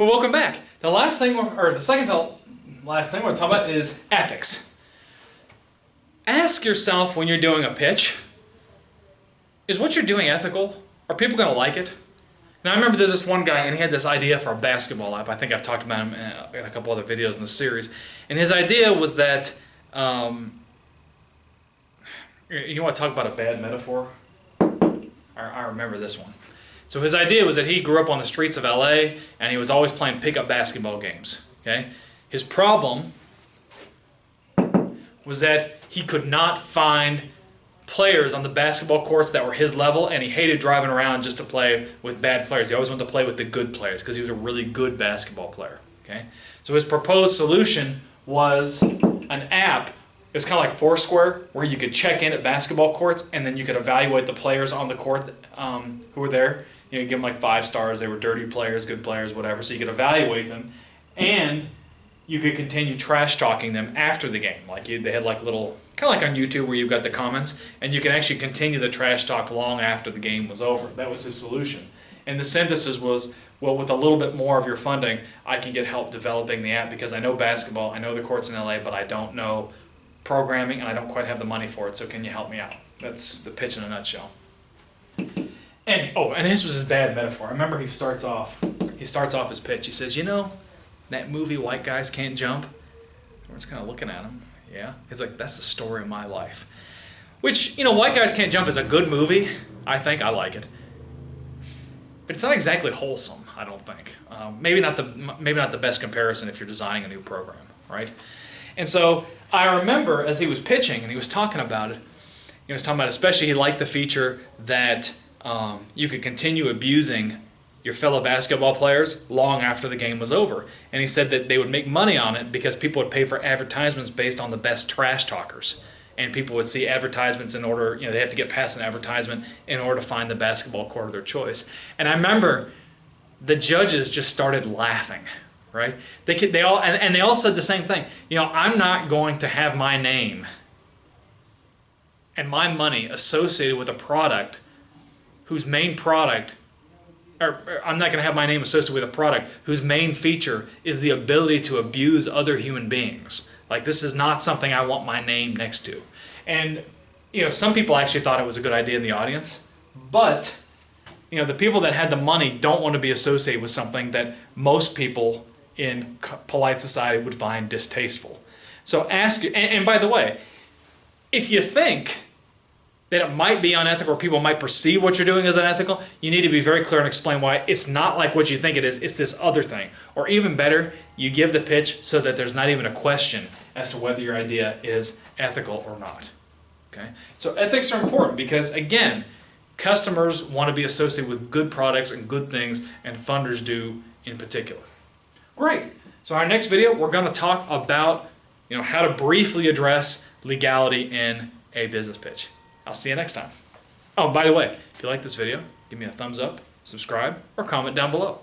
Well, welcome back. The second to last thing we're going to talk about is ethics. Ask yourself when you're doing a pitch, is what you're doing ethical? Are people going to like it? Now, I remember there's this one guy, and he had this idea for a basketball app. I think I've talked about him in a couple other videos in the series. And his idea was that, you want to talk about a bad metaphor? I remember this one. So his idea was that he grew up on the streets of LA, and he was always playing pickup basketball games. Okay? His problem was that he could not find players on the basketball courts that were his level, and he hated driving around just to play with bad players. He always wanted to play with the good players because he was a really good basketball player. Okay? So his proposed solution was an app. It was kind of like Foursquare, where you could check in at basketball courts, and then you could evaluate the players on the court who were there. You know, give them like 5 stars. They were dirty players, good players, whatever. So you could evaluate them, and you could continue trash talking them after the game. Like they had like little, kind of like on YouTube where you've got the comments, and you can actually continue the trash talk long after the game was over. That was his solution. And the synthesis was, well, with a little bit more of your funding, I can get help developing the app because I know basketball, I know the courts in LA, but I don't know programming, and I don't quite have the money for it, so can you help me out? That's the pitch in a nutshell. And this was his bad metaphor. I remember he starts off his pitch. He says, you know, that movie White Guys Can't Jump? Everyone's kind of looking at him. Yeah. He's like, that's the story of my life. Which, you know, White Guys Can't Jump is a good movie. I think I like it. But it's not exactly wholesome, I don't think. Maybe not the best comparison if you're designing a new program, right? And so I remember as he was pitching and he was talking about it, he was talking about especially he liked the feature that you could continue abusing your fellow basketball players long after the game was over. And he said that they would make money on it because people would pay for advertisements based on the best trash talkers. And people would see advertisements in order, you know, they have to get past an advertisement in order to find the basketball court of their choice. And I remember the judges just started laughing, right? They all said the same thing. You know, I'm not going to have my name and my money associated with a product whose main product, or I'm not going to have my name associated with a product whose main feature is the ability to abuse other human beings. Like, this is not something I want my name next to. And, you know, some people actually thought it was a good idea in the audience, but, you know, the people that had the money don't want to be associated with something that most people in polite society would find distasteful. So ask, and by the way, if you think that it might be unethical or people might perceive what you're doing as unethical, you need to be very clear and explain why it's not like what you think it is, it's this other thing. Or even better, you give the pitch so that there's not even a question as to whether your idea is ethical or not. Okay? So ethics are important because, again, customers want to be associated with good products and good things, and funders do in particular. Great. So our next video, we're going to talk about, you know, how to briefly address legality in a business pitch. I'll see you next time. Oh, by the way, if you like this video, give me a thumbs up, subscribe, or comment down below.